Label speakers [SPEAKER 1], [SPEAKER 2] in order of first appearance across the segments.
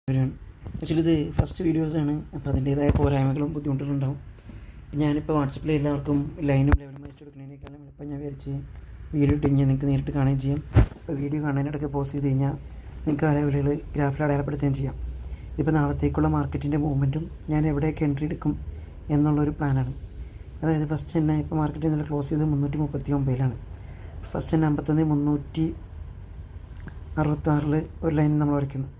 [SPEAKER 1] Actually ഇത് first വീഡിയോസാണ്. അപ്പോൾ അതിൻ്റേതായ പോരായ്മകളും ബുദ്ധിമുട്ടുകളും ഉണ്ടാവും. ഞാനിപ്പോൾ വാട്സപ്പിൽ എല്ലാവർക്കും ലൈനും ലെവലും അയച്ചു കൊടുക്കുന്നതിനേക്കാളും എളുപ്പം ഞാൻ വിചാരിച്ച് വീഡിയോ ഇട്ട് കഴിഞ്ഞാൽ നിങ്ങൾക്ക് നേരിട്ട് കാണുകയും ചെയ്യാം. അപ്പോൾ വീഡിയോ കാണാനിടയ്ക്ക് പോസ് ചെയ്ത് കഴിഞ്ഞാൽ നിങ്ങൾക്ക് ആ ലെവലുകൾ ഗ്രാഫിൽ അടയാളപ്പെടുത്തുകയും ചെയ്യാം. ഇതിപ്പോൾ നാളത്തേക്കുള്ള മാർക്കറ്റിൻ്റെ മൂവ്മെൻറ്റും ഞാൻ എവിടെയൊക്കെ എൻട്രി എടുക്കും എന്നുള്ളൊരു പ്ലാനാണ്. അതായത് ഫസ്റ്റ് തന്നെ ഇപ്പോൾ മാർക്കറ്റ് ഇന്നലെ ക്ലോസ് ചെയ്ത് 339 ഫസ്റ്റ് തന്നെ 51,366 ഒരു ലൈൻ നമ്മൾ വരയ്ക്കുന്നു.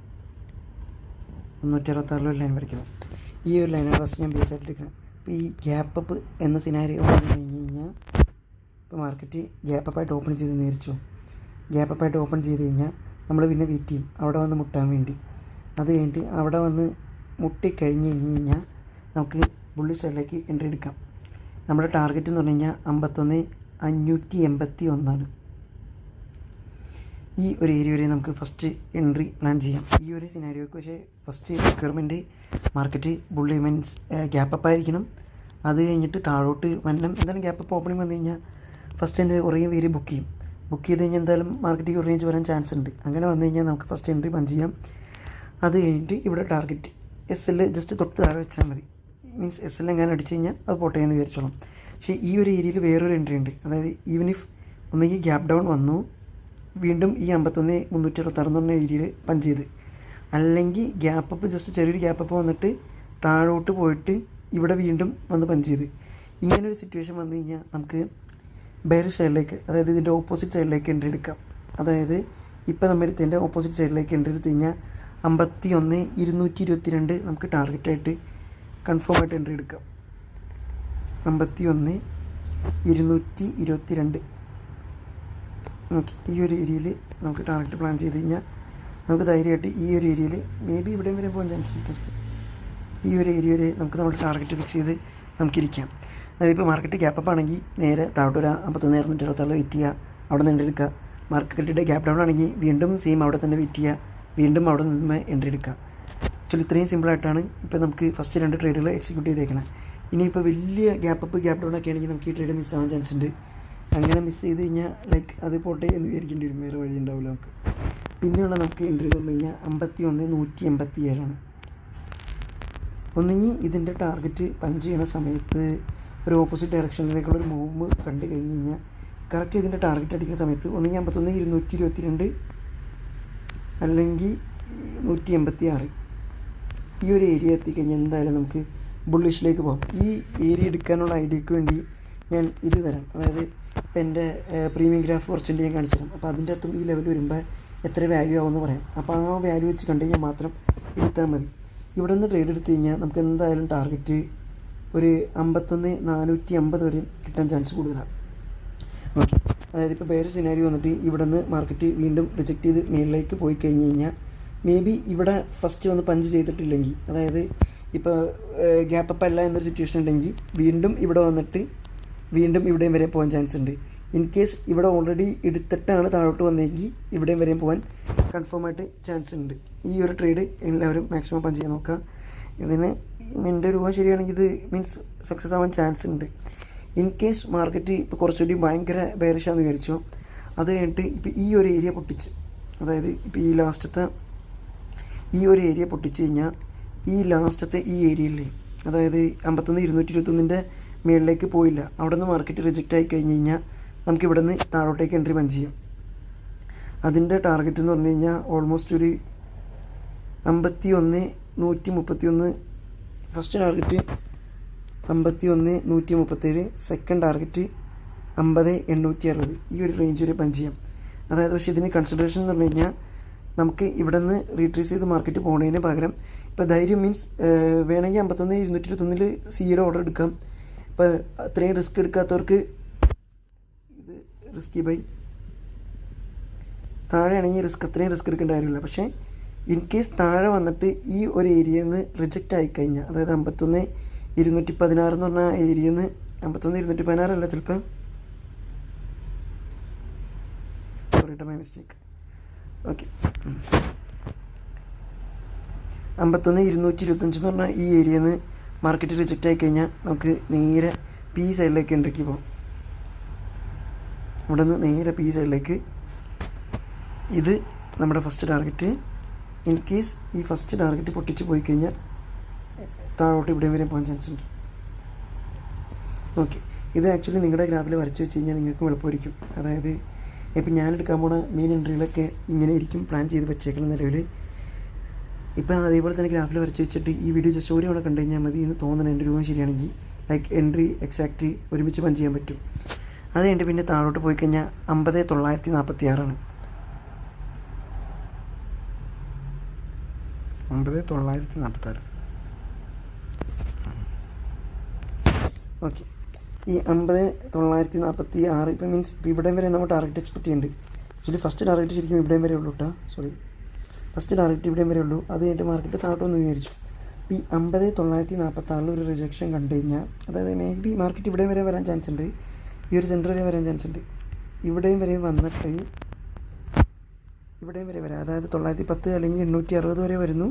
[SPEAKER 1] 366 ഒരു ലൈൻ വരയ്ക്കുന്നു. ഈ ഒരു ലൈനാണ് ഫസ്റ്റ് ഞാൻ ബേസ് ആയിട്ട് എടുക്കുന്നത്. അപ്പോൾ ഈ ഗ്യാപ്പ് അപ്പ് എന്ന സിനാരിയോ വന്നു കഴിഞ്ഞ് കഴിഞ്ഞാൽ ഇപ്പോൾ മാർക്കറ്റ് ഗ്യാപ്പ് അപ്പായിട്ട് ഓപ്പൺ ചെയ്ത് നേരിച്ചു. ഗ്യാപ്പ് അപ്പായിട്ട് ഓപ്പൺ ചെയ്ത് കഴിഞ്ഞാൽ നമ്മൾ പിന്നെ വെയിറ്റ് ചെയ്യും അവിടെ വന്ന് മുട്ടാൻ വേണ്ടി. അത് കഴിഞ്ഞിട്ട് അവിടെ വന്ന് മുട്ടിക്കഴിഞ്ഞ് കഴിഞ്ഞാൽ നമുക്ക് ബുള്ളി സൈഡിലേക്ക് എൻട്രി എടുക്കാം. നമ്മുടെ ടാർഗറ്റ് എന്ന് പറഞ്ഞു കഴിഞ്ഞാൽ 51,581. ഈ ഒരു ഏരിയ വരെ നമുക്ക് ഫസ്റ്റ് എൻട്രി പ്ലാൻ ചെയ്യാം. ഈ ഒരു സിനാരിയോക്ക് പക്ഷേ first requirement market bully means gap up ആയിരിക്കണം. അത് കഴിഞ്ഞിട്ട് താഴോട്ട് എന്തായാലും ഗ്യാപ്പ് അപ്പ് ഓപ്പണിംഗ് വന്നു കഴിഞ്ഞാൽ ഫസ്റ്റ് എൻ്റെ കുറേ പേര് ബുക്ക് ചെയ്യും. ബുക്ക് ചെയ്ത് കഴിഞ്ഞാൽ എന്തായാലും മാർക്കറ്റിൽ ഒരു റേഞ്ച് വരാൻ ചാൻസ് ഉണ്ട്. അങ്ങനെ വന്നു കഴിഞ്ഞാൽ നമുക്ക് ഫസ്റ്റ് എൻട്രി പ്ലാൻ ചെയ്യാം. അത് കഴിഞ്ഞിട്ട് ഇവിടെ ടാർഗറ്റ് SL ജസ്റ്റ് തൊട്ട് താഴെ വെച്ചാൽ മതി. മീൻസ് SL എങ്ങനെ അടിച്ച് കഴിഞ്ഞാൽ അത് പോട്ടെ എന്ന് വിചാരിച്ചോളാം. പക്ഷേ ഈ ഒരു ഏരിയയിൽ വേറൊരു എൻട്രി ഉണ്ട്. അതായത് ഈവൻ ഇഫ് ഒന്നെങ്കിൽ ഗ്യാപ്പ് ഡൗൺ വന്നു വീണ്ടും ഈ 51,366 എന്ന് പറഞ്ഞ ഏരിയയിൽ പഞ്ച് ചെയ്ത്, അല്ലെങ്കിൽ ഗ്യാപ്പ് അപ്പ് ജസ്റ്റ് ചെറിയൊരു ഗ്യാപ്പ് അപ്പ് വന്നിട്ട് താഴോട്ട് പോയിട്ട് ഇവിടെ വീണ്ടും വന്ന് പഞ്ച് ചെയ്ത്, ഇങ്ങനൊരു സിറ്റുവേഷൻ വന്നു കഴിഞ്ഞാൽ നമുക്ക് ബെയർ സൈഡിലേക്ക്, അതായത് ഇതിൻ്റെ ഓപ്പോസിറ്റ് സൈഡിലേക്ക് എൻട്രി എടുക്കാം. അതായത് ഇപ്പോൾ നമ്മൾ എടുത്തതിൻ്റെ ഓപ്പോസിറ്റ് സൈഡിലേക്ക് എൻട്രി എടുത്തു കഴിഞ്ഞാൽ 51,222 നമുക്ക് ടാർഗറ്റായിട്ട് കൺഫേം ആയിട്ട് എൻട്രി എടുക്കാം. 51,222 ഓക്കെ. ഈ ഒരു ഏരിയയിൽ നമുക്ക് ടാർഗറ്റ് പ്ലാൻ ചെയ്ത് കഴിഞ്ഞാൽ നമുക്ക് ധൈര്യമായിട്ട് ഈ ഒരു ഏരിയയിൽ മേ ബി ഇവിടെയും വരെ പോകാൻ ചാൻസ് ഉണ്ട്. ഈ ഒരു ഏരിയ വരെ നമുക്ക് നമ്മുടെ ടാർഗറ്റ് ഫിക്സ് ചെയ്ത് നമുക്കിരിക്കാം. അതായത് ഇപ്പോൾ മാർക്കറ്റ് ഗ്യാപ്പ് അപ്പ് ആണെങ്കിൽ നേരെ താഴോട്ട് ഒരു 51,266 വെയിറ്റ് ചെയ്യുക, അവിടെ നിന്ന് എൻട്രി എടുക്കുക. മാർക്കറ്റിൻ്റെ ഗ്യാപ്പ് ഡൗൺ ആണെങ്കിൽ വീണ്ടും സെയിം അവിടെ തന്നെ വെയിറ്റ് ചെയ്യുക, വീണ്ടും അവിടെ നിന്ന് എൻട്രി എടുക്കുക. ആക്ച്വലി ഇത്രയും സിമ്പിളായിട്ടാണ് ഇപ്പോൾ നമുക്ക് ഫസ്റ്റ് 2 ട്രേഡുകൾ എക്സിക്യൂട്ട് ചെയ്തേക്കണം. ഇനിയിപ്പോൾ വലിയ ഗ്യാപ്പ് അപ്പ് ഗ്യാപ്പ് ഡൗൺ ഒക്കെ ആണെങ്കിൽ നമുക്ക് ഈ ട്രേഡ് മിസ്സാവാൻ ചാൻസ് ഉണ്ട്. അങ്ങനെ മിസ് ചെയ്ത് കഴിഞ്ഞാൽ അത് പോട്ടെ എന്ന് വിചാരിക്കേണ്ടി വരും, വേറെ വഴി ഉണ്ടാവില്ല നമുക്ക്. പിന്നെയുള്ള നമുക്ക് എൻട്രി എന്ന് പറഞ്ഞു കഴിഞ്ഞാൽ 51,187. ഒന്നെങ്കിൽ ഇതിൻ്റെ ടാർഗറ്റ് പഞ്ച് ചെയ്യുന്ന സമയത്ത് ഒരു ഓപ്പോസിറ്റ് ഡയറക്ഷനിലേക്കുള്ള ഒരു മൂവ് കണ്ടു കഴിഞ്ഞ് കഴിഞ്ഞാൽ കറക്റ്റ് ഇതിൻ്റെ ടാർഗറ്റ് അടിക്കുന്ന സമയത്ത് ഒന്നെങ്കിൽ 51,222 അല്ലെങ്കിൽ 186 ഈ ഒരു ഏരിയ എത്തിക്കഴിഞ്ഞാൽ എന്തായാലും നമുക്ക് ബുള്ളിഷിലേക്ക് പോകാം. ഈ ഏരിയ എടുക്കാനുള്ള ഐഡിയക്ക് വേണ്ടി ഞാൻ ഇത് തരാം. അതായത് ഇപ്പോൾ എൻ്റെ പ്രീമിയം ഗ്രാഫ് കുറച്ചുണ്ട് ഞാൻ കാണിച്ചു തരാം. അപ്പോൾ അതിൻ്റെ അകത്തും ഈ ലെവൽ വരുമ്പോൾ എത്ര വാല്യൂ ആവുമെന്ന് പറയാം. അപ്പോൾ ആ വാല്യൂ വെച്ച് കണ്ടു കഴിഞ്ഞാൽ മാത്രം എടുത്താൽ മതി. ഇവിടെ നിന്ന് ട്രേഡ് എടുത്തു കഴിഞ്ഞാൽ നമുക്ക് എന്തായാലും ടാർഗറ്റ് ഒരു 51,450 വരെ കിട്ടാൻ ചാൻസ് കൂടുതലാണ്. ഓക്കെ. അതായത് ഇപ്പോൾ വേറെ സിനാരിയോ വന്നിട്ട് ഇവിടെ നിന്ന് മാർക്കറ്റ് വീണ്ടും റിജക്റ്റ് ചെയ്ത് മേളിലേക്ക് പോയി കഴിഞ്ഞ് കഴിഞ്ഞാൽ മേ ബി ഇവിടെ ഫസ്റ്റ് വന്ന് പഞ്ച് ചെയ്തിട്ടില്ലെങ്കിൽ, അതായത് ഇപ്പോൾ ഗ്യാപ്പ് അപ്പ് അല്ല എന്നൊരു സിറ്റുവേഷൻ ഉണ്ടെങ്കിൽ വീണ്ടും ഇവിടെ വന്നിട്ട് വീണ്ടും ഇവിടെയും വരെ പോകാൻ ചാൻസ് ഉണ്ട്. ഇൻ കേസ് ഇവിടെ ഓൾറെഡി എടുത്തിട്ടാണ് താഴോട്ട് വന്നെങ്കിൽ ഇവിടെയും വരെയും പോകാൻ കൺഫേം ആയിട്ട് ചാൻസ് ഉണ്ട്. ഈ ഒരു ട്രേഡ് എല്ലാവരും മാക്സിമം പഞ്ച് ചെയ്യാൻ നോക്കുക. ഇതിന് എൻ്റെ രൂപ ശരിയാണെങ്കിൽ ഇത് മീൻസ് സക്സസ് ആവാൻ ചാൻസ് ഉണ്ട്. ഇൻ കേസ് മാർക്കറ്റ് ഇപ്പോൾ കുറച്ചുകൂടി ഭയങ്കര ബെയറിഷാന്ന് വിചാരിച്ചോ, അത് കഴിഞ്ഞിട്ട് ഇപ്പോൾ ഈ ഒരു ഏരിയ പൊട്ടിച്ച്, അതായത് ഇപ്പോൾ ഈ ലാസ്റ്റത്തെ ഈ ഒരു ഏരിയ പൊട്ടിച്ച് കഴിഞ്ഞാൽ ഈ ലാസ്റ്റത്തെ ഈ ഏരിയയിൽ, അതായത് 51,221 മേളിലേക്ക് പോയില്ല, അവിടെ നിന്ന് മാർക്കറ്റ് റിജക്റ്റ് ആയി കഴിഞ്ഞ് കഴിഞ്ഞാൽ നമുക്ക് ഇവിടെ നിന്ന് താഴോട്ടേക്ക് എൻട്രി പഞ്ച് ചെയ്യാം. അതിൻ്റെ ടാർഗറ്റ് എന്ന് പറഞ്ഞു കഴിഞ്ഞാൽ ഓൾമോസ്റ്റ് ഒരു 51,131 ഫസ്റ്റ് ടാർഗറ്റ്, 51,137 സെക്കൻഡ് ടാർഗറ്റ് 50,860 ഈ ഒരു റേഞ്ച് വരെ പഞ്ച് ചെയ്യാം. അതായത് പക്ഷേ ഇതിന് കൺസിഡറേഷൻ എന്ന് പറഞ്ഞു കഴിഞ്ഞാൽ നമുക്ക് ഇവിടെ നിന്ന് റീട്രേസ് ചെയ്ത് മാർക്കറ്റ് പോകുന്നതിന് പകരം ഇപ്പോൾ ധൈര്യം മീൻസ് വേണമെങ്കിൽ 51,221 സിയുടെ ഓർഡർ എടുക്കാം. ഇപ്പോൾ അത്രയും റിസ്ക് എടുക്കാത്തവർക്ക് ഇത് റിസ്കി ബൈ, താഴെയാണെങ്കിൽ അത്രയും റിസ്ക് എടുക്കേണ്ട കാര്യമില്ല. പക്ഷേ ഇൻ കേസ് താഴെ വന്നിട്ട് ഈ ഒരു ഏരിയയിൽ നിന്ന് റിജക്റ്റ് ആയിക്കഴിഞ്ഞാൽ, അതായത് 51,216 എന്ന് പറഞ്ഞ ഏരിയയിൽ നിന്ന് 51,216 അല്ല, ചിലപ്പോൾ മൈ മിസ്റ്റേക്ക്. ഓക്കെ, 51,225 എന്ന് പറഞ്ഞാൽ ഈ ഏരിയയിൽ നിന്ന് മാർക്കറ്റ് റിജക്റ്റ് ആയിക്കഴിഞ്ഞാൽ നമുക്ക് നേരെ പി സൈഡിലേക്ക് എൻട്രിക്ക് പോകാം. ഇവിടെ നിന്ന് നേരെ പി സൈഡിലേക്ക് ഇത് നമ്മുടെ ഫസ്റ്റ് ടാർഗറ്റ് ഇൻ കേസ് ഈ ഫസ്റ്റ് ടാർഗറ്റ് പൊട്ടിച്ച് പോയി കഴിഞ്ഞാൽ താഴോട്ട് ഇവിടെയും വരെ പോകാൻ ചാൻസ് ഉണ്ട്. ഓക്കെ, ഇത് ആക്ച്വലി നിങ്ങളുടെ ഗ്രാഫിൽ വരച്ച് വെച്ച് കഴിഞ്ഞാൽ നിങ്ങൾക്കും എളുപ്പമായിരിക്കും. അതായത് ഇപ്പം ഞാനെടുക്കാൻ പോണ മെയിൻ എൻട്രികളൊക്കെ ഇങ്ങനെ ആയിരിക്കും പ്ലാൻ ചെയ്ത് വെച്ചേക്കണം നിലവിൽ. ഇപ്പം അതേപോലെ തന്നെ ഗ്രാഫിൽ വരച്ച് വെച്ചിട്ട് ഈ വീഡിയോ ജസ്റ്റ് ഒരു തവണ കണ്ടു കഴിഞ്ഞാൽ മതി എന്ന് തോന്നണം. എൻ്റെ രൂപം ശരിയാണെങ്കിൽ ലൈക്ക് എൻട്രി എക്സാക്റ്റ് ഒരുമിച്ച് പഞ്ച് ചെയ്യാൻ പറ്റും. അത് കഴിഞ്ഞിട്ട് പിന്നെ താഴോട്ട് പോയി കഴിഞ്ഞാൽ 50,946 50,946. ഓക്കെ, ഈ 50,946 ഇപ്പം മീൻസ് ഇപ്പോൾ ഇവിടം വരെ നമ്മൾ ടാർഗറ്റ് എക്സ്പെക്ട് ചെയ്യുന്നുണ്ട്. ആക്ച്വലി ഫസ്റ്റ് ടാർഗറ്റ് ശരിക്കും ഇവിടം വരെ ഉള്ളൂ കേട്ടോ, ഫസ്റ്റ് ടാർഗറ്റ് ഇവിടം വരെ ഉള്ളൂ. അത് കഴിഞ്ഞിട്ട് മാർക്കറ്റ് താഴോട്ടൊന്ന് വിചാരിച്ചു. ഇപ്പോൾ ഈ 50,946 ഒരു റിജക്ഷൻ കണ്ടു കഴിഞ്ഞാൽ, അതായത് മേ ബി മാർക്കറ്റ് ഇവിടെയും വരെ വരാൻ ചാൻസ് ഉണ്ട്, ഈ ഒരു സെൻറ്റർ വരെ വരാൻ ചാൻസ് ഉണ്ട്. ഇവിടെയും വരെ വന്നിട്ട് ഇവിടെയും വരെ വരാം, അതായത് 910 അല്ലെങ്കിൽ 860 വരെ വരുന്നു.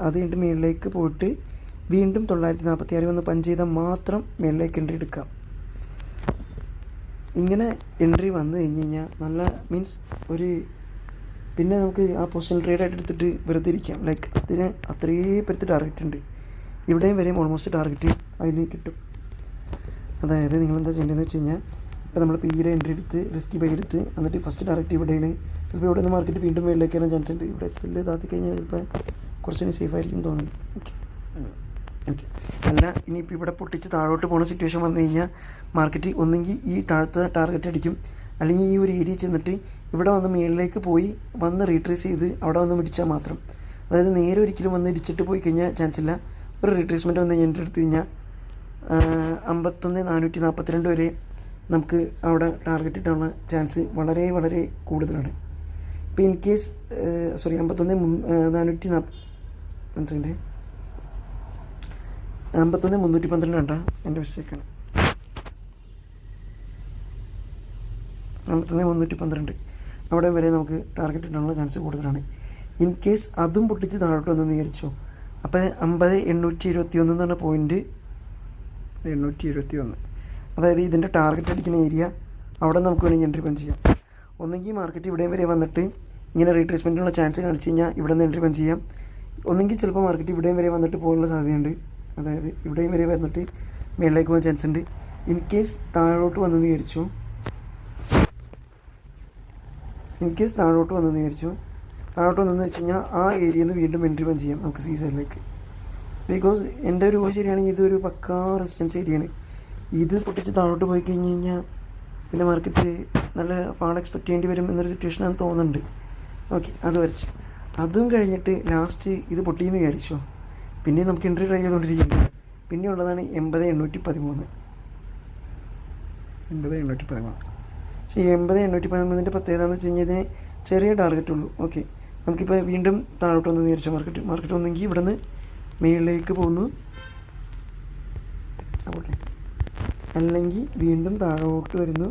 [SPEAKER 1] അത് കഴിഞ്ഞിട്ട് മേളിലേക്ക് പോയിട്ട് വീണ്ടും 946 വന്ന് പഞ്ച് ചെയ്താൽ മാത്രം മേളിലേക്ക് എൻട്രി എടുക്കാം. ഇങ്ങനെ എൻട്രി വന്നു കഴിഞ്ഞ് കഴിഞ്ഞാൽ നല്ല മീൻസ് ഒരു പിന്നെ നമുക്ക് ആ പൊസിഷൻ ട്രേഡായിട്ട് എടുത്തിട്ട് വെറുതെ ഇരിക്കാം. ലൈക്ക് അതിന് അത്രയും പേർക്ക് ടാർഗറ്റ് ഉണ്ട്. ഇവിടെയും വരെയും ഓൾമോസ്റ്റ് ടാർഗറ്റ് അതിന് കിട്ടും. അതായത് നിങ്ങളെന്താ ചെയ്യേണ്ടതെന്ന് വെച്ച് കഴിഞ്ഞാൽ, ഇപ്പോൾ നമ്മൾ പിയുടെ എൻട്രി എടുത്ത് റിസ്കി ബൈ എടുത്ത് എന്നിട്ട് ഫസ്റ്റ് ടാർഗറ്റ് ഇവിടെയാണ്. ചിലപ്പോൾ ഇവിടെ നിന്ന് മാർക്കറ്റ് വീണ്ടും മേളിലേക്ക് വരാൻ ചാൻസ് ഉണ്ട്. ഇവിടെ സെല്ല് താത്തി കഴിഞ്ഞാൽ ചിലപ്പോൾ കുറച്ചുകൂടി സേഫ് ആയിരിക്കും തോന്നുന്നു. ഓക്കെ, അല്ല ഇനിയിപ്പോൾ ഇവിടെ പൊട്ടിച്ച് താഴോട്ട് പോകുന്ന സിറ്റുവേഷൻ വന്നു കഴിഞ്ഞാൽ മാർക്കറ്റ് ഒന്നെങ്കിൽ ഈ താഴത്തെ ടാർഗറ്റ് അടിക്കും, അല്ലെങ്കിൽ ഈ ഒരു ഏരിയ ചെന്നിട്ട് ഇവിടെ വന്ന് മേളിലേക്ക് പോയി വന്ന് റീട്രേസ് ചെയ്ത് അവിടെ വന്ന് ഇടിച്ചാൽ മാത്രം. അതായത് നേരെ ഒരിക്കലും വന്ന് ഇടിച്ചിട്ട് പോയി കഴിഞ്ഞാൽ ചാൻസ് ഇല്ല. ഒരു റീട്രേസ്മെൻറ്റ് വന്ന് കഴിഞ്ഞിട്ട് എടുത്തു കഴിഞ്ഞാൽ 51,442 വരെ നമുക്ക് അവിടെ ടാർഗറ്റ് ഇട്ടാനുള്ള ചാൻസ് വളരെ വളരെ കൂടുതലാണ്. ഇപ്പോൾ ഇൻ കേസ് 51,312 കണ്ടാ എൻ്റെ മിസ്റ്റേക്കാണ്. 51,312 അവിടെ വരെ നമുക്ക് ടാർഗറ്റ് ഇടാനുള്ള ചാൻസ് കൂടുതലാണ്. ഇൻ കേസ് അതും പൊട്ടിച്ച് താഴോട്ട് വന്നെന്ന് വിചാരിച്ചോ, അപ്പോൾ 50,821 എന്ന് പറഞ്ഞ പോയിൻറ്റ് 821, അതായത് ഇതിൻ്റെ ടാർഗറ്റ് അടിക്കുന്ന ഏരിയ, അവിടെ നമുക്ക് വേണമെങ്കിൽ എൻട്രി പഞ്ച് ചെയ്യാം. ഒന്നെങ്കിൽ മാർക്കറ്റ് ഇവിടെയും വരെ വന്നിട്ട് ഇങ്ങനെ റീട്രേസ്മെൻറ്റിനുള്ള ചാൻസ് കാണിച്ച് കഴിഞ്ഞാൽ ഇവിടെ നിന്ന് എൻട്രി പഞ്ച് ചെയ്യാം. ഒന്നെങ്കിൽ ചിലപ്പോൾ മാർക്കറ്റ് ഇവിടെയും വരെ വന്നിട്ട് പോകാനുള്ള സാധ്യതയുണ്ട്, അതായത് ഇവിടെയും വരെ വന്നിട്ട് മേളിലേക്ക് പോകാൻ ചാൻസ് ഉണ്ട്. ഇൻ കേസ് താഴോട്ട് വന്നെന്ന് വിചാരിച്ചു താഴോട്ട് വന്നെന്ന് വെച്ച് കഴിഞ്ഞാൽ ആ ഏരിയയിൽ നിന്ന് വീണ്ടും എൻട്രി പഞ്ച് ചെയ്യാം നമുക്ക് സി സൈഡിലേക്ക്. ബിക്കോസ് എൻ്റെ ഒരു ശരിയാണെങ്കിൽ ഇതൊരു പക്കാ റെസിസ്റ്റൻസ് ഏരിയയാണ്. ഇത് പൊട്ടിച്ച് താഴോട്ട് പോയി കഴിഞ്ഞ് കഴിഞ്ഞാൽ പിന്നെ മാർക്കറ്റ് നല്ല ഫാൾ എക്സ്പെക്റ്റ് ചെയ്യേണ്ടി വരും എന്നൊരു സിറ്റുവേഷനാണെന്ന് തോന്നുന്നുണ്ട്. ഓക്കെ, അത് വരച്ച് അതും കഴിഞ്ഞിട്ട് ലാസ്റ്റ് ഇത് പൊട്ടിയെന്ന് വിചാരിച്ചോ, പിന്നെ നമുക്ക് എൻട്രി ട്രൈ ചെയ്തുകൊണ്ടിരിക്കുന്നത്. പിന്നെ ഉള്ളതാണ് 80,813. പക്ഷേ ഈ 80,813 പ്രത്യേകത എന്ന് വെച്ച് കഴിഞ്ഞാൽ ഇതിന് ചെറിയ ടാർഗറ്റ് ഉള്ളൂ. ഓക്കെ, നമുക്കിപ്പോൾ വീണ്ടും താഴോട്ട് വന്ന് വിചാരിച്ചോ, മാർക്കറ്റ് ഒന്നെങ്കിൽ ഇവിടെ നിന്ന് മേളിലേക്ക് പോകുന്നു, അല്ലെങ്കിൽ വീണ്ടും താഴോട്ട് വരുന്നു.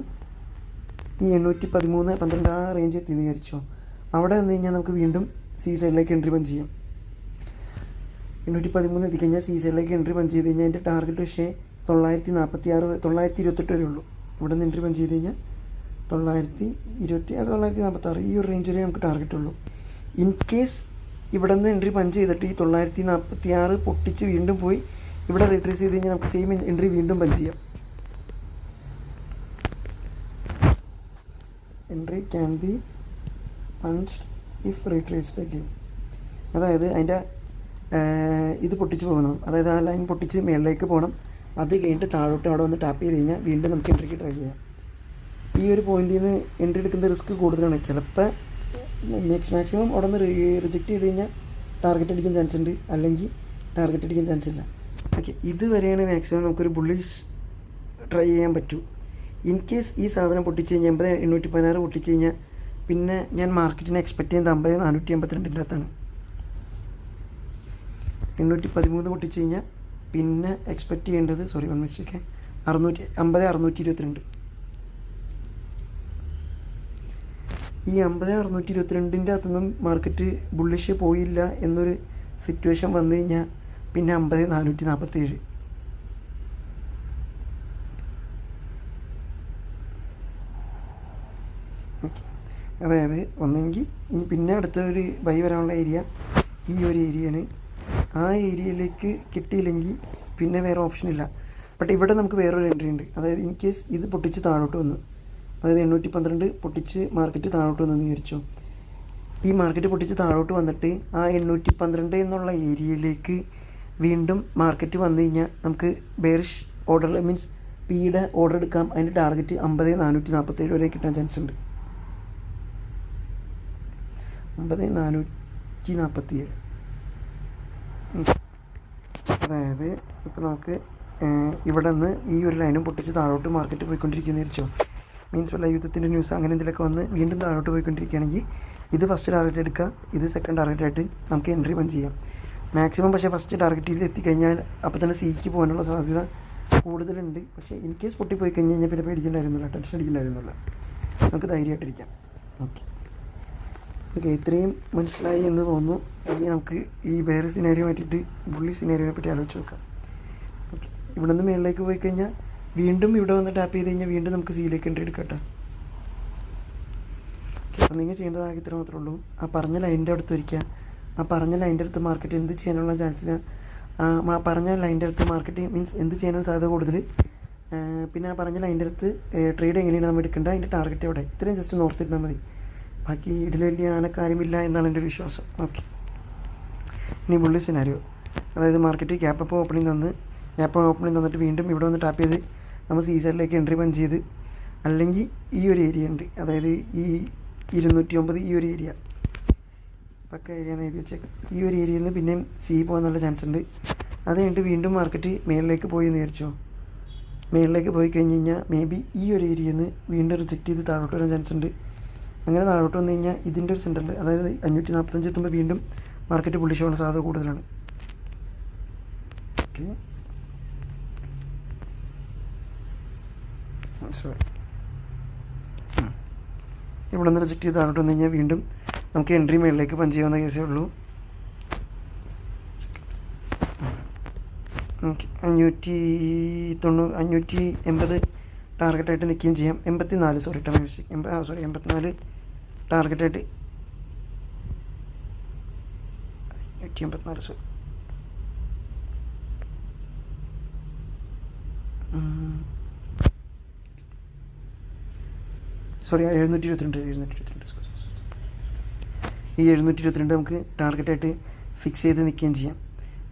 [SPEAKER 1] ഈ 813, 12 ആ റേഞ്ച് എത്തിയെന്ന് വിചാരിച്ചോ, അവിടെ വന്നു കഴിഞ്ഞാൽ നമുക്ക് വീണ്ടും സി സൈഡിലേക്ക് എൻട്രി പഞ്ച് ചെയ്യാം. 813 എത്തിക്കഴിഞ്ഞാൽ സി സൈഡിലേക്ക് എൻട്രി പഞ്ച് ചെയ്ത് കഴിഞ്ഞാൽ അതിൻ്റെ ടാർഗറ്റ് പക്ഷേ 946, 928 വരെ ഉള്ളൂ. ഇവിടെ നിന്ന് എൻട്രി പഞ്ച് ചെയ്ത് കഴിഞ്ഞാൽ 946 ഈ ഒരു റേഞ്ച് വരെ നമുക്ക് ടാർഗറ്റ് ഉള്ളൂ. ഇൻ കേസ് ഇവിടെ നിന്ന് എൻട്രി പഞ്ച് ചെയ്തിട്ട് ഈ 946 പൊട്ടിച്ച് വീണ്ടും പോയി ഇവിടെ റീട്രേസ് ചെയ്ത് കഴിഞ്ഞാൽ നമുക്ക് സെയിം എൻട്രി വീണ്ടും പഞ്ച് ചെയ്യാം. Entry can be punched if retraced again. അതായത് അതിൻ്റെ ഇത് പൊട്ടിച്ച് പോകണം, അതായത് ആ ലൈൻ പൊട്ടിച്ച് മേളിലേക്ക് പോകണം. അത് കഴിഞ്ഞിട്ട് താഴോട്ട് അവിടെ വന്ന് ടാപ്പ് ചെയ്ത് കഴിഞ്ഞാൽ വീണ്ടും നമുക്ക് എൻട്രിക്ക് ട്രൈ ചെയ്യാം. ഈ ഒരു പോയിന്റിൽ നിന്ന് എൻട്രി എടുക്കുന്ന റിസ്ക് കൂടുതലാണ്. ചിലപ്പോൾ മാക്സിമം അവിടെ നിന്ന് റിജക്റ്റ് ചെയ്ത് കഴിഞ്ഞാൽ ടാർഗറ്റ് അടിക്കാൻ ചാൻസ് ഉണ്ട്, അല്ലെങ്കിൽ ടാർഗറ്റ് അടിക്കാൻ ചാൻസ് ഇല്ല. ഓക്കെ, ഇതുവരെയാണ് മാക്സിമം നമുക്കൊരു ബുള്ളിഷ് ട്രൈ ചെയ്യാൻ പറ്റൂ. ഇൻ കേസ് ഈ സാധനം പൊട്ടിച്ച് കഴിഞ്ഞാൽ 80,816 പൊട്ടിച്ച് കഴിഞ്ഞാൽ പിന്നെ ഞാൻ മാർക്കറ്റിനെ എക്സ്പെക്ട് ചെയ്യുന്നത് 50,482 അകത്താണ്. 813 പൊട്ടിച്ച് കഴിഞ്ഞാൽ പിന്നെ എക്സ്പെക്റ്റ് ചെയ്യേണ്ടത് 50,622. ഈ 50,622 അകത്തുനിന്നും മാർക്കറ്റ് ബുള്ളിഷ് പോയില്ല എന്നൊരു സിറ്റുവേഷൻ വന്നു കഴിഞ്ഞാൽ പിന്നെ 50,447. ഓക്കെ, അതായത് ഒന്നെങ്കിൽ ഇനി പിന്നെ അടുത്ത ഒരു ബൈ വരാനുള്ള ഏരിയ ഈ ഒരു ഏരിയയാണ്. ആ ഏരിയയിലേക്ക് കിട്ടിയില്ലെങ്കിൽ പിന്നെ വേറെ ഓപ്ഷനില്ല. ബട്ട് ഇവിടെ നമുക്ക് വേറൊരു എൻട്രി ഉണ്ട്. അതായത് ഇൻ കേസ് ഇത് പൊട്ടിച്ച് താഴോട്ട് വന്നു, അതായത് 812 പൊട്ടിച്ച് മാർക്കറ്റ് താഴോട്ട് വന്നെന്ന് വിചാരിച്ചു. ഈ മാർക്കറ്റ് പൊട്ടിച്ച് താഴോട്ട് വന്നിട്ട് ആ 812 എന്നുള്ള ഏരിയയിലേക്ക് വീണ്ടും മാർക്കറ്റ് വന്നു കഴിഞ്ഞാൽ നമുക്ക് ബെയറിഷ് ഓർഡർ മീൻസ് പിയുടെ ഓർഡർ എടുക്കാം. അതിൻ്റെ ടാർഗറ്റ് 50,447 വരെ കിട്ടാൻ ചാൻസ് ഉണ്ട്. 50,447. അതായത് ഇപ്പോൾ നമുക്ക് ഇവിടെ നിന്ന് ഈ ഒരു ലൈനും പൊട്ടിച്ച് താഴോട്ട് മാർക്കറ്റ് പോയിക്കൊണ്ടിരിക്കുന്ന വിചാരിച്ചോ. മീൻസ് വല്ല യുദ്ധത്തിൻ്റെ ന്യൂസ് അങ്ങനെ എന്തെങ്കിലുമൊക്കെ വന്ന് വീണ്ടും താഴോട്ട് പോയിക്കൊണ്ടിരിക്കുകയാണെങ്കിൽ ഇത് ഫസ്റ്റ് ടാർഗറ്റ് എടുക്കുക, ഇത് സെക്കൻഡ് ടാർഗറ്റായിട്ട് നമുക്ക് എൻട്രി പഞ്ച് ചെയ്യാം മാക്സിമം. പക്ഷേ ഫസ്റ്റ് ടാർഗറ്റിൽ എത്തിക്കഴിഞ്ഞാൽ അപ്പോൾ തന്നെ സിക്ക് പോകാനുള്ള സാധ്യത കൂടുതലുണ്ട്. പക്ഷേ ഇൻ കേസ് പൊട്ടിപ്പോയി കഴിഞ്ഞ് കഴിഞ്ഞാൽ പിന്നെ പേടിക്കേണ്ടായിരുന്നില്ല, ടെൻഷൻ അടിക്കേണ്ടായിരുന്നില്ല, നമുക്ക് ധൈര്യമായിട്ടിരിക്കാം. ഓക്കെ, ഇത്രയും മനസ്സിലായി എന്ന് തോന്നുന്നു. ഇനി നമുക്ക് ഈ വേറെ സിനാരിയോ മാറ്റിയിട്ട് ബുള്ളി സിനാരിയോനെ പറ്റി ആലോചിച്ച് നോക്കാം. ഓക്കെ, ഇവിടെ നിന്ന് മേളിലേക്ക് പോയി കഴിഞ്ഞാൽ വീണ്ടും ഇവിടെ വന്ന് ടാപ്പ് ചെയ്ത് കഴിഞ്ഞാൽ വീണ്ടും നമുക്ക് സിയിലേക്ക് എൻട്രി എടുക്കട്ടെ. അപ്പോൾ നിങ്ങൾ ചെയ്യേണ്ടതാകെ ഇത്ര മാത്രമേ ഉള്ളൂ. ആ പറഞ്ഞ ലൈനിൻ്റെ അടുത്ത് വരിക്കുക. ആ പറഞ്ഞ ലൈനിൻ്റെ അടുത്ത് മാർക്കറ്റ് എന്ത് ചെയ്യാനുള്ള ചാൻസ്, ആ പറഞ്ഞ ലൈനിൻ്റെ അടുത്ത് മാർക്കറ്റ് മീൻസ് എന്ത് ചെയ്യാനുള്ള സാധ്യത കൂടുതൽ. പിന്നെ ആ പറഞ്ഞ ലൈനിൻ്റെ അടുത്ത് ട്രേഡ് എങ്ങനെയാണ് നമ്മൾ എടുക്കേണ്ടത്, അതിൻ്റെ ടാർഗറ്റ് എവിടെ, ഇത്രയും ജസ്റ്റ് ഓർത്തിരുന്നാൽ മതി. ബാക്കി ഇതിൽ വലിയ കാര്യമില്ല എന്നാണ് എൻ്റെ ഒരു വിശ്വാസം. ഓക്കെ, ഇനി ബുള്ളി സിനാരിയോ. അതായത് മാർക്കറ്റ് ഗ്യാപ്പ് ഓപ്പണിംഗ് തന്നിട്ട് വീണ്ടും ഇവിടെ വന്ന് ടാപ്പ് ചെയ്ത് നമ്മൾ സീസണിലേക്ക് എൻട്രി പഞ്ച് ചെയ്ത്, അല്ലെങ്കിൽ ഈ ഒരു ഏരിയ ഉണ്ട്, അതായത് ഈ 209 ഈ ഒരു ഏരിയ പക്ക ഏരിയ എന്ന് എഴുതി വെച്ചേക്കാം. ഈ ഒരു ഏരിയയിൽ നിന്ന് പിന്നെയും സി പോകാൻ നല്ല ചാൻസ് ഉണ്ട്. അത് കഴിഞ്ഞിട്ട് വീണ്ടും മാർക്കറ്റ് മേളിലേക്ക് പോയി എന്ന് വിചാരിച്ചോ. മേളിലേക്ക് പോയി കഴിഞ്ഞ് കഴിഞ്ഞാൽ മേ ബി ഈ ഒരു ഏരിയയിൽ നിന്ന് വീണ്ടും റിജക്റ്റ് ചെയ്ത് താഴോട്ട് വരാൻ ചാൻസ് ഉണ്ട്. അങ്ങനെ താഴോട്ട് വന്നു കഴിഞ്ഞാൽ ഇതിൻ്റെ ഒരു സെൻറ്ററിൽ, അതായത് 545 എത്തുമ്പോൾ വീണ്ടും മാർക്കറ്റ് ബുള്ളിഷ് ആവാൻ സാധ്യത കൂടുതലാണ്. ഓക്കെ, സോറി, ഇവിടെ നിന്ന് റിജക്റ്റ് ചെയ്ത് താഴോട്ട് വന്നു കഴിഞ്ഞാൽ വീണ്ടും നമുക്ക് എൻട്രി മേളിലേക്ക് പഞ്ച് ചെയ്യാവുന്ന കേസേ ഉള്ളൂ. ഓക്കെ, 580 ടാർഗറ്റായിട്ട് നിൽക്കുകയും ചെയ്യാം. 84 ടാർഗറ്റായിട്ട് 584 722 ഈ 722 നമുക്ക് ടാർഗറ്റായിട്ട് ഫിക്സ് ചെയ്ത് നിൽക്കുകയും ചെയ്യാം.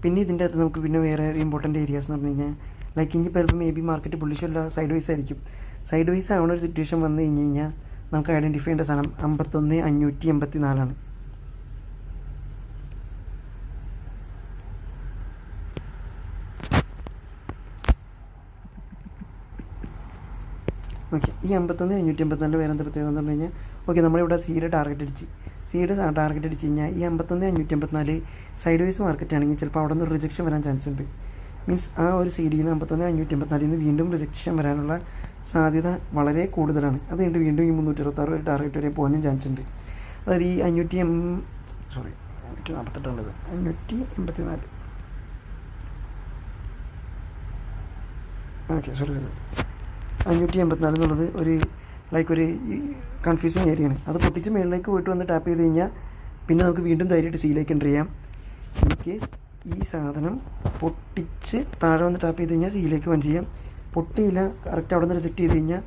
[SPEAKER 1] പിന്നെ ഇതിൻ്റെ അകത്ത് നമുക്ക് പിന്നെ വേറെ ഇമ്പോർട്ടൻ്റ് ഏരിയാസ് എന്ന് പറഞ്ഞു കഴിഞ്ഞാൽ ലൈക്ക് ഇനി ചിലപ്പോൾ മേ ബി മാർക്കറ്റ് ബുള്ളിഷല്ല സൈഡ് വൈസ് ആയിരിക്കും. സൈഡ് വൈസ് ആവുന്ന ഒരു സിറ്റുവേഷൻ വന്നു കഴിഞ്ഞ് കഴിഞ്ഞാൽ നമുക്ക് ഐഡൻറ്റിഫൈ ചെയ്യേണ്ട സാധനം 51,584. ഓക്കെ, ഈ 51,584 വേറെ എന്താ പ്രത്യേകത എന്ന് പറഞ്ഞു കഴിഞ്ഞാൽ, ഓക്കെ നമ്മളിവിടെ സിയുടെ ടാർഗറ്റ് അടിച്ച് കഴിഞ്ഞാൽ ഈ 51,584 സൈഡ് വൈസ് മാർക്കറ്റ് ആണെങ്കിൽ ചിലപ്പോൾ അവിടെ നിന്ന് റിജക്ഷൻ വരാൻ ചാൻസ് ഉണ്ട്. മീൻസ് ആ ഒരു സൈഡിൽ നിന്ന് 51,584 നിന്ന് വീണ്ടും റിജക്ഷൻ വരാനുള്ള സാധ്യത വളരെ കൂടുതലാണ്. അത് കഴിഞ്ഞിട്ട് വീണ്ടും ഈ 366 ഒരു ടാർഗറ്റ് വരെ പോകാനും ചാൻസ് ഉണ്ട്. അതായത് ഈ 548 ഉള്ളത് 584. ഓക്കെ, സോറി, 584 എന്നുള്ളത് ഒരു ഒരു കൺഫ്യൂസിങ് ഏരിയയാണ്. അത് പൊട്ടിച്ച് മേളിലേക്ക് പോയിട്ട് വന്ന് ടാപ്പ് ചെയ്ത് കഴിഞ്ഞാൽ പിന്നെ നമുക്ക് വീണ്ടും ധൈര്യമായിട്ട് സിയിലേക്ക് എൻ്റർ ചെയ്യാം. ഇൻ കേസ് ഈ സാധനം പൊട്ടിച്ച് താഴെ വന്ന് ടാപ്പ് ചെയ്ത് കഴിഞ്ഞാൽ സിയിലേക്ക് വൺ ചെയ്യാം. പൊട്ടിയില്ല, കറക്റ്റ് അവിടെ നിന്ന് റിജക്റ്റ് ചെയ്ത് കഴിഞ്ഞാൽ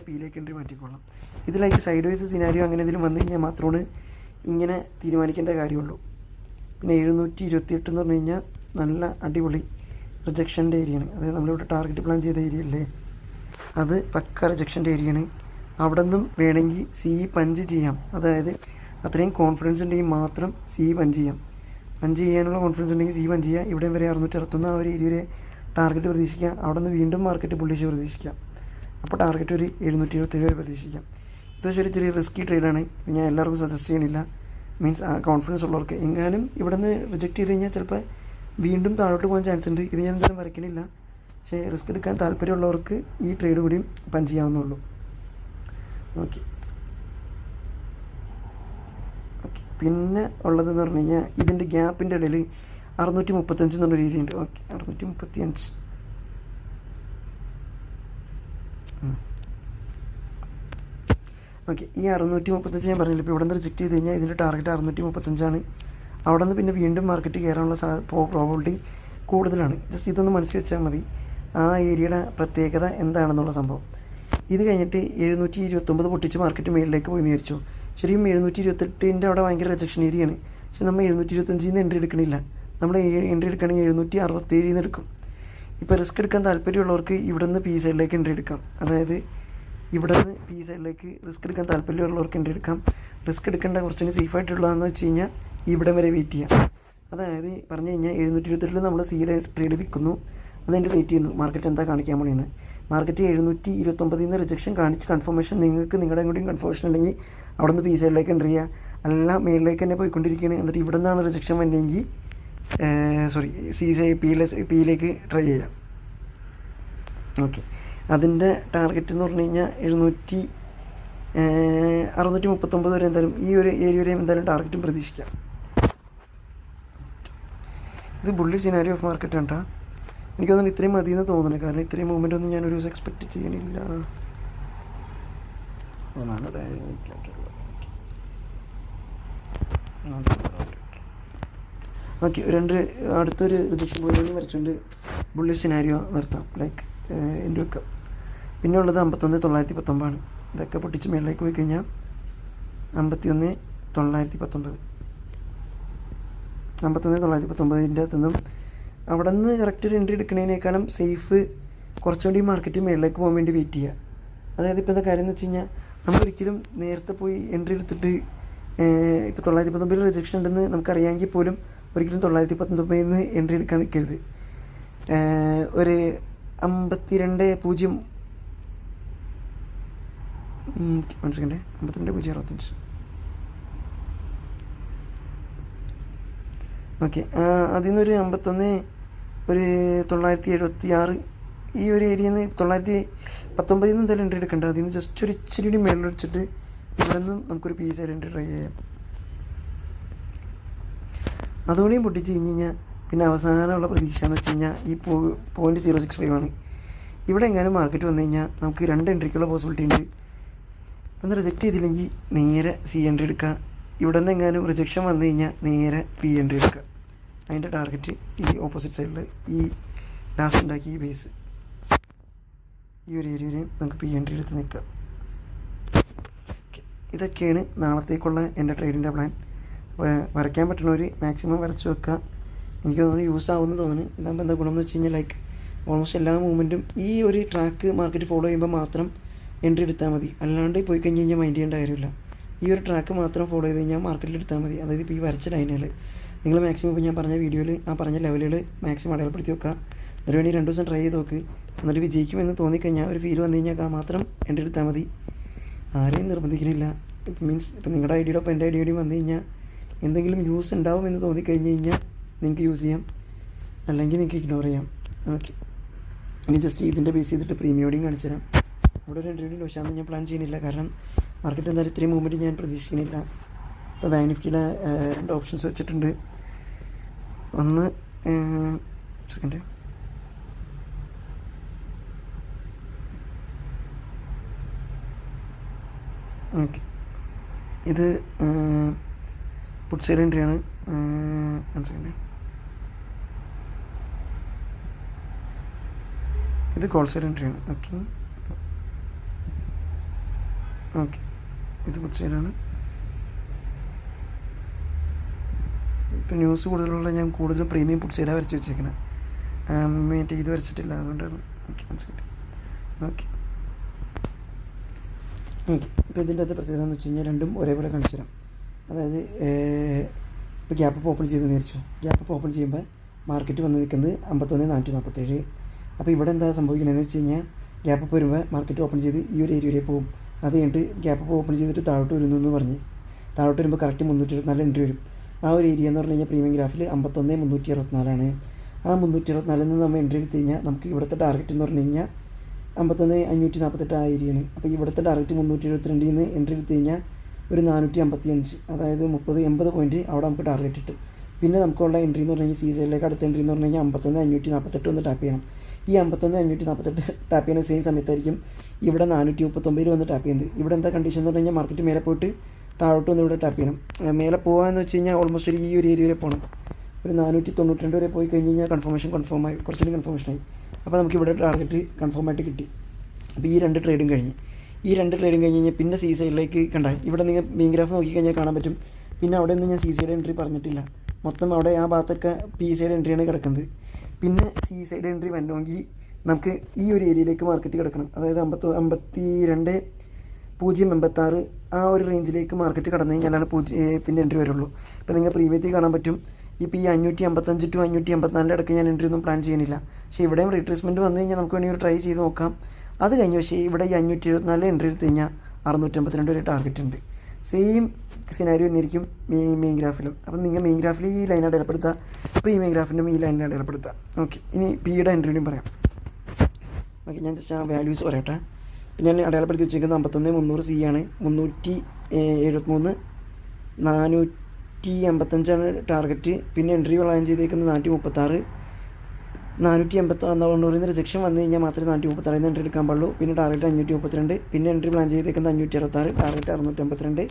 [SPEAKER 1] പിയിലേക്ക് എൻട്രി മാറ്റിക്കൊള്ളാം. ഇത് സൈഡ് വൈസ് സിനാരിയോ അങ്ങനെ എന്തെങ്കിലും വന്നു കഴിഞ്ഞാൽ മാത്രമാണ് ഇങ്ങനെ തീരുമാനിക്കേണ്ട കാര്യമുള്ളൂ. പിന്നെ 728 എന്ന് പറഞ്ഞു കഴിഞ്ഞാൽ നല്ല അടിപൊളി റിജക്ഷൻ്റെ ഏരിയയാണ്. അതായത് നമ്മളിവിടെ ടാർഗറ്റ് പ്ലാൻ ചെയ്ത ഏരിയ അല്ലേ, അത് പക്ക റിജക്ഷൻ്റെ ഏരിയയാണ്. അവിടെ നിന്നും വേണമെങ്കിൽ സി പഞ്ച് ചെയ്യാം. അതായത് അത്രയും കോൺഫിഡൻസ് ഉണ്ടെങ്കിൽ മാത്രം സി പഞ്ച് ചെയ്യാം. പഞ്ച് ചെയ്യാനുള്ള കോൺഫിഡൻസ് ഉണ്ടെങ്കിൽ സി പഞ്ച് ചെയ്യുക. ഇവിടെ വരെ 661 ആ ഒരു ഏരിയയിലെ ടാർഗറ്റ് പ്രതീക്ഷിക്കുക. അവിടെ നിന്ന് വീണ്ടും മാർക്കറ്റ് ബുള്ളിഷ് പ്രതീക്ഷിക്കാം. അപ്പോൾ ടാർഗറ്റ് ഒരു 727 വരെ പ്രതീക്ഷിക്കാം. ഇത് പക്ഷേ ഒരു ചെറിയ റിസ്കി ട്രേഡാണ്. ഞാൻ എല്ലാവർക്കും സജസ്റ്റ് ചെയ്യണില്ല. മീൻസ് ആ കോൺഫിഡൻസ് ഉള്ളവർക്ക്. എങ്ങാനും ഇവിടെ നിന്ന് റിജക്റ്റ് ചെയ്ത് കഴിഞ്ഞാൽ ചിലപ്പോൾ വീണ്ടും താഴോട്ട് പോകാൻ ചാൻസ് ഉണ്ട്. ഇത് ഞാൻ എന്തായാലും വരയ്ക്കണില്ല. പക്ഷേ റിസ്ക് എടുക്കാൻ താല്പര്യമുള്ളവർക്ക് ഈ ട്രേഡ് കൂടിയും പഞ്ച് ചെയ്യാവുന്നുള്ളൂ. ഓക്കെ, പിന്നെ ഉള്ളതെന്ന് പറഞ്ഞു കഴിഞ്ഞാൽ ഇതിൻ്റെ ഗ്യാപ്പിൻ്റെ ഇടയിൽ 635 എന്നുള്ളൊരു ഏരിയ ഉണ്ട്. ഓക്കെ, 635. ഓക്കെ, ഈ 635 ഞാൻ പറഞ്ഞില്ല. ഇപ്പോൾ ഇവിടെ നിന്ന് റിജക്റ്റ് ചെയ്ത് കഴിഞ്ഞാൽ ഇതിൻ്റെ ടാർഗറ്റ് 635 ആണ്. അവിടെ നിന്ന് പിന്നെ വീണ്ടും മാർക്കറ്റ് കയറാനുള്ള പ്രോബിലിറ്റി കൂടുതലാണ്. ജസ്റ്റ് ഇതൊന്ന് മനസ്സിൽ വെച്ചാൽ മതി, ആ ഏരിയയുടെ പ്രത്യേകത എന്താണെന്നുള്ള സംഭവം. ഇത് കഴിഞ്ഞിട്ട് 729 പൊട്ടിച്ച് മാർക്കറ്റ് മുകളിലേക്ക് പോയി എന്ന് വിചാരിച്ചു. ശരിക്കും 728 അവിടെ ഭയങ്കര റിജക്ഷൻ ഏരിയയാണ്. പക്ഷെ നമ്മൾ 725 എൻട്രി എടുക്കണില്ല. നമ്മൾ എൻട്രി എടുക്കുകയാണെങ്കിൽ 767 എടുക്കും. ഇപ്പോൾ റിസ്ക് എടുക്കാൻ താല്പര്യമുള്ളവർക്ക് ഇവിടെ നിന്ന് പി സൈഡിലേക്ക് എൻട്രി എടുക്കാം. അതായത് ഇവിടെ നിന്ന് പി സൈഡിലേക്ക് റിസ്ക് എടുക്കാൻ താല്പര്യമുള്ളവർക്ക് എൻട്രി എടുക്കാം. റിസ്ക് എടുക്കേണ്ട കുറച്ചുകൂടി സേഫായിട്ടുള്ളതെന്ന് വെച്ച് കഴിഞ്ഞാൽ ഇവിടെ വരെ വെയിറ്റ് ചെയ്യാം. അതായത് പറഞ്ഞു കഴിഞ്ഞാൽ 728 നമ്മൾ സീഡ് ട്രേഡ് വിൽക്കുന്നു, അതിൻ്റെ വെയിറ്റ് ചെയ്യുന്നു മാർക്കറ്റ് എന്താ കാണിക്കാൻ പോണെന്ന്. മാർക്കറ്റ് 729 റിജക്ഷൻ കാണിച്ച് കൺഫർമേഷൻ നിങ്ങൾക്ക് നിങ്ങളുടെ കൂടിയും കൺഫർമേഷൻ ഉണ്ടെങ്കിൽ അവിടെ നിന്ന് പി സൈഡിലേക്ക് എൻട്രി ചെയ്യുക. എല്ലാം മേളിലേക്ക് തന്നെ പോയിക്കൊണ്ടിരിക്കുകയാണ്. എന്നിട്ട് ഇവിടെ നിന്നാണ് റിജക്ഷൻ വന്നെങ്കിൽ പിയിലേക്ക് ട്രൈ ചെയ്യാം. ഓക്കെ, അതിൻ്റെ ടാർഗറ്റ് എന്ന് പറഞ്ഞു കഴിഞ്ഞാൽ 639 വരെ എന്തായാലും ഈ ഒരു ഏരിയ വരെ എന്തായാലും ടാർഗറ്റും പ്രതീക്ഷിക്കാം. ഇത് ബുള്ളി സിനാരിയോ ഓഫ് മാർക്കറ്റ് ആണ് കേട്ടോ. എനിക്ക് തോന്നുന്നു ഇത്രയും മതി എന്ന് തോന്നുന്നത്, കാരണം ഇത്രയും മൂവ്മെൻ്റ് ഒന്നും ഞാനൊരു ദിവസം എക്സ്പെക്റ്റ് ചെയ്യണില്ല. ഓക്കെ, അടുത്തൊരു റിജക്ഷൻ പോയിന്റ് വരച്ചുകൊണ്ട് ബുള്ളി സിനാരിയോ നിർത്താം, ലൈക്ക് എൻ്റെ വെക്കാം. പിന്നെ ഉള്ളത് 51,919 ആണ്. ഇതൊക്കെ പൊട്ടിച്ച് മേളിലേക്ക് പോയി കഴിഞ്ഞാൽ 51,919 51,919 അകത്തുനിന്നും അവിടെ നിന്ന് കറക്റ്റ് ഒരു എൻട്രി എടുക്കുന്നതിനേക്കാളും സേഫ് കുറച്ചുകൂടി മാർക്കറ്റ് മേളിലേക്ക് പോകാൻ വേണ്ടി വെയിറ്റ് ചെയ്യുക. അതായത് ഇപ്പോൾ എന്താ കാര്യം എന്ന് വെച്ച് കഴിഞ്ഞാൽ നമ്മളൊരിക്കലും നേരത്തെ പോയി എൻട്രി എടുത്തിട്ട് ഇപ്പോൾ 919 റിജക്ഷൻ ഉണ്ടെന്ന് നമുക്കറിയാമെങ്കിൽ പോലും ഒരിക്കലും 919 എൻട്രി എടുക്കാൻ നിൽക്കരുത്. ഒരു 52.0 സെക്കൻഡ് 52.065 ഓക്കെ, അതിൽ നിന്നൊരു 976 ഈ ഒരു ഏരിയയിൽ നിന്ന് 919 എന്തായാലും എൻട്രി എടുക്കേണ്ട. അതിൽ നിന്ന് ജസ്റ്റ് ഒരു ഇച്ചിരി കൂടി മേളിലടിച്ചിട്ട് ഇവിടെ നിന്നും നമുക്കൊരു പീസ് ആയിട്ട് എൻട്രി ട്രൈ ചെയ്യാം. അതുകൂടിയും പൊട്ടിച്ച് കഴിഞ്ഞ് കഴിഞ്ഞാൽ പിന്നെ അവസാനമുള്ള പ്രതീക്ഷ എന്ന് വെച്ച് കഴിഞ്ഞാൽ ഈ 0.065 ആണ്. ഇവിടെ എങ്ങാനും മാർക്കറ്റ് വന്നു കഴിഞ്ഞാൽ നമുക്ക് 2 എൻട്രിക്കുള്ള പോസിബിലിറ്റി ഉണ്ട്. ഒന്ന് റിജക്റ്റ് ചെയ്തില്ലെങ്കിൽ നേരെ സി എൻട്രി എടുക്കുക. ഇവിടെ നിന്ന് എങ്ങാനും റിജക്ഷൻ വന്നു കഴിഞ്ഞാൽ നേരെ പി എൻട്രി എടുക്കുക. അതിൻ്റെ ടാർഗറ്റ് ഈ ഓപ്പോസിറ്റ് സൈഡിൽ ഈ ലാസ്റ്റ് ഉണ്ടാക്കി ഈ ബേസ് ഈ ഒരു ഏരിയയിലും നമുക്ക് പി എൻട്രി എടുത്ത് നിൽക്കാം. ഇതൊക്കെയാണ് നാളത്തേക്കുള്ള എൻ്റെ ട്രേഡിൻ്റെ പ്ലാൻ. വരയ്ക്കാൻ പറ്റുന്നവർ മാക്സിമം വരച്ച് വെക്കുക. എനിക്ക് തോന്നുന്നു യൂസ് ആവുമെന്ന് തോന്നുന്നു. ഇതാകുമ്പോൾ എന്താ ഗുണം എന്ന് വെച്ച് കഴിഞ്ഞാൽ ലൈക്ക് ഓൾമോസ്റ്റ് എല്ലാ മൂവ്മെൻറ്റും ഈ ഒരു ട്രാക്ക് മാർക്കറ്റ് ഫോളോ ചെയ്യുമ്പോൾ മാത്രം എൻട്രി എടുത്താൽ മതി. അല്ലാണ്ട് പോയി കഴിഞ്ഞ് കഴിഞ്ഞാൽ മൈൻഡ് ചെയ്യേണ്ട കാര്യമില്ല. ഈ ഒരു ട്രാക്ക് മാത്രം ഫോളോ ചെയ്ത് കഴിഞ്ഞാൽ മാർക്കറ്റിൽ എടുത്താൽ മതി. അതായത് ഇപ്പോൾ ഈ വരച്ച ലൈനുകൾ നിങ്ങൾ മാക്സിമം ഇപ്പോൾ ഞാൻ പറഞ്ഞ വീഡിയോയിൽ ആ പറഞ്ഞ ലെവലുകൾ മാക്സിമം അടയാളപ്പെടുത്തി വെക്കുക. അതിനുവേണ്ടി 2 ദിവസം ട്രൈ ചെയ്ത് നോക്ക്. എന്നിട്ട് വിജയിക്കുമെന്ന് തോന്നിക്കഴിഞ്ഞാൽ ഒരു ഫീൽ വന്നു കഴിഞ്ഞാൽ മാത്രം എൻട്രി എടുത്താൽ മതി. ആരെയും നിർബന്ധിക്കുന്നില്ല. മീൻസ് ഇപ്പോൾ നിങ്ങളുടെ ഐഡിയുടെ ഒപ്പം എൻ്റെ ഐഡിയോടെയും വന്നു കഴിഞ്ഞാൽ എന്തെങ്കിലും യൂസ് ഉണ്ടാവുമെന്ന് തോന്നിക്കഴിഞ്ഞ് കഴിഞ്ഞാൽ നിങ്ങൾക്ക് യൂസ് ചെയ്യാം, അല്ലെങ്കിൽ നിങ്ങൾക്ക് ഇഗ്നോർ ചെയ്യാം. ഓക്കെ, ഇനി ജസ്റ്റ് ഇതിൻ്റെ ബേസ് ചെയ്തിട്ട് പ്രീമിയോടെയും കാണിച്ചു തരാം. ഇവിടെ ഒരു എൻട്രി ലോഷാന്ന് ഞാൻ പ്ലാൻ ചെയ്യുന്നില്ല, കാരണം മാർക്കറ്റ് എന്തായാലും ഇത്രയും മൂവ്മെൻറ്റ് ഞാൻ പ്രതീക്ഷിക്കുന്നില്ല. ഇപ്പോൾ ബാങ്ക് നിഫ്റ്റിയുടെ 2 ഓപ്ഷൻസ് വെച്ചിട്ടുണ്ട്. ഒന്ന് സെക്കൻഡ് ഓക്കെ, ഇത് പുട്ട് സൈഡ് എൻട്രിയാണ്. 1 സെക്കൻഡ്, ഇത് കോൾ സൈഡ് എൻട്രിയാണ്. ഓക്കെ ഓക്കെ, ഇത് പുട്ട് സൈഡാണ്. ഇപ്പോൾ ന്യൂസ് കൂടുതലുള്ള ഞാൻ കൂടുതലും പ്രീമിയം പുട്ട് സൈഡാണ് വരച്ച് വെച്ചേക്കുന്നത്. മറ്റേ ഇത് വരച്ചിട്ടില്ല, അതുകൊണ്ടാണ്. Okay 1 second. ഓക്കെ ഓക്കെ, ഇപ്പോൾ ഇതിൻ്റെ അകത്ത് പ്രത്യേകത എന്ന് വെച്ച് കഴിഞ്ഞാൽ രണ്ടും ഒരേപോലെ കാണിച്ചു തരാം. അതായത് ഇപ്പോൾ ഗ്യാപ്പ് അപ്പ് ഓപ്പൺ ചെയ്തെന്ന് വിചാരിച്ചു. ഗ്യാപ്പ് അപ്പ് ഓപ്പൺ ചെയ്യുമ്പോൾ മാർക്കറ്റ് വന്ന് നിൽക്കുന്നത് 51,447. അപ്പോൾ ഇവിടെ എന്താ സംഭവിക്കണമെന്ന് വെച്ച് കഴിഞ്ഞാൽ ഗ്യാപ്പ് അപ്പ് വരുമ്പോൾ മാർക്കറ്റ് ഓപ്പൺ ചെയ്ത് ഈ ഒരു ഏരിയയിലേക്ക് പോകും. അത് കഴിഞ്ഞിട്ട് ഗ്യാപ്പ് അപ്പ് ഓപ്പൺ ചെയ്തിട്ട് താഴോട്ട് വരുന്നു എന്ന് പറഞ്ഞ് താഴോട്ട് വരുമ്പോൾ കറക്റ്റ് 324 എൻട്രി വരും. ആ ഒരു ഏരിയ എന്ന് പറഞ്ഞു കഴിഞ്ഞാൽ പ്രീമിയം ഗ്രാഫിൽ 51,364 ആ 364 നിന്ന് നമ്മൾ എൻട്രി എടുത്ത് കഴിഞ്ഞാൽ നമുക്ക് ഇവിടുത്തെ ടാർഗറ്റ് എന്ന് പറഞ്ഞു കഴിഞ്ഞാൽ 51,548 ആ ഏരിയയാണ്. അപ്പോൾ ഇവിടുത്തെ ടാർഗറ്റ് 372 നിന്ന് എൻട്രി എടുത്ത് കഴിഞ്ഞാൽ ഒരു 455, അതായത് 30-80 പോയിൻറ്റ് അവിടെ നമുക്ക് ടാർഗറ്റ് കിട്ടും. പിന്നെ നമുക്കുള്ള എൻട്രി എന്ന് പറഞ്ഞു കഴിഞ്ഞാൽ സി സൈഡിലേക്ക് അടുത്ത എൻട്രി എന്ന് പറഞ്ഞു കഴിഞ്ഞാൽ 51,548 ഒന്ന് ടാപ്പ് ചെയ്യണം. ഈ 51,548 ടാപ്പ് ചെയ്യുന്ന സെയിം സമയത്തായിരിക്കും ഇവിടെ 439 വന്ന് ടാപ്പ് ചെയ്യുന്നത്. ഇവിടെ എന്താ കണ്ടീഷൻ എന്ന് പറഞ്ഞു കഴിഞ്ഞാൽ മാർക്കറ്റ് മേലെ പോയിട്ട് താഴോട്ട് വന്ന് ഇവിടെ ടാപ്പ് ചെയ്യണം. മേലെ പോകാമെന്ന് വെച്ച് കഴിഞ്ഞാൽ ഓൾമോസ്റ്റ് ഈ ഒരു ഏരിയ വരെ പോകണം. ഒരു 492 വരെ പോയി കഴിഞ്ഞ് കഴിഞ്ഞാൽ കൺഫേമായി, കുറച്ചുകൂടി കൺഫർമേഷനായി. അപ്പോൾ നമുക്ക് ഇവിടെ ടാർഗറ്റ് കൺഫേമായിട്ട് കിട്ടി. അപ്പോൾ ഈ 2 ട്രേഡും കഴിഞ്ഞ് കഴിഞ്ഞാൽ പിന്നെ സി സൈഡിലേക്ക് കണ്ട ഇവിടെ നിങ്ങൾ മെയിൻ ഗ്രാഫ് നോക്കിക്കഴിഞ്ഞാൽ കാണാൻ പറ്റും. പിന്നെ അവിടെ നിന്ന് ഞാൻ സി സൈഡ് എൻട്രി പറഞ്ഞിട്ടില്ല. മൊത്തം അവിടെ ആ ഭാഗത്തൊക്കെ പി സൈഡ് എൻട്രിയാണ് കിടക്കുന്നത്. പിന്നെ സി സൈഡ് എൻട്രി വരണമെങ്കിൽ നമുക്ക് ഈ ഒരു ഏരിയയിലേക്ക് മാർക്കറ്റ് കിടക്കണം. അതായത് 52.086 ആ ഒരു റേഞ്ചിലേക്ക് മാർക്കറ്റ് കടന്നു കഴിഞ്ഞാലാണ് പിന്നെ എൻട്രി വരുള്ളൂ. ഇപ്പോൾ നിങ്ങൾ പ്രീവിയത്തിൽ കാണാൻ പറ്റും. ഇപ്പോൾ ഈ 555 to 584 ഇടയ്ക്ക് ഞാൻ എൻട്രി ഒന്നും പ്ലാൻ ചെയ്യുന്നില്ല. പക്ഷേ ഇവിടെയും റീട്രേസ്മെൻറ്റ് വന്നു കഴിഞ്ഞാൽ നമുക്ക് വേണമെങ്കിൽ ട്രൈ ചെയ്ത് നോക്കാം. അത് കഴിഞ്ഞ് പക്ഷേ ഇവിടെ ഈ 574 എൻട്രി എടുത്ത് കഴിഞ്ഞാൽ 652 ഒരു ടാർഗറ്റ് ഉണ്ട്. സെയിം സിനാരിയോ തന്നെയായിരിക്കും മെയിൻ ഗ്രാഫിലും. അപ്പം നിങ്ങൾ മെയിൻ ഗ്രാഫിൽ ഈ ലൈൻ അടയാളപ്പെടുത്തുക, പ്രീമിയം ഗ്രാഫിലും ഈ ലൈനിൽ അടയാളപ്പെടുത്തുക. ഓക്കെ, ഇനി പിയുടെ എൻട്രിയും പറയാം. ഓക്കെ, ഞാൻ ജസ്റ്റ് ആ വാല്യൂസ് പറയട്ടെ. ഞാൻ അടയാളപ്പെടുത്തി വെച്ചിരിക്കുന്നത് 51,300 സി ആണ്, 373, 455 ടാർഗറ്റ്. പിന്നെ എൻട്രി പ്ലാൻ ചെയ്തേക്കുന്നത് 436, 480 റിജക്ഷൻ വന്നു കഴിഞ്ഞാൽ മാത്രമേ 436 എൻട്രി എടുക്കാൻ പാടുള്ളൂ. പിന്നെ ടാർഗറ്റ് 532, പിന്നെ എൻട്രി പ്ലാൻ ചെയ്തേക്കുന്നത് 566, ടാർഗറ്റ് 652,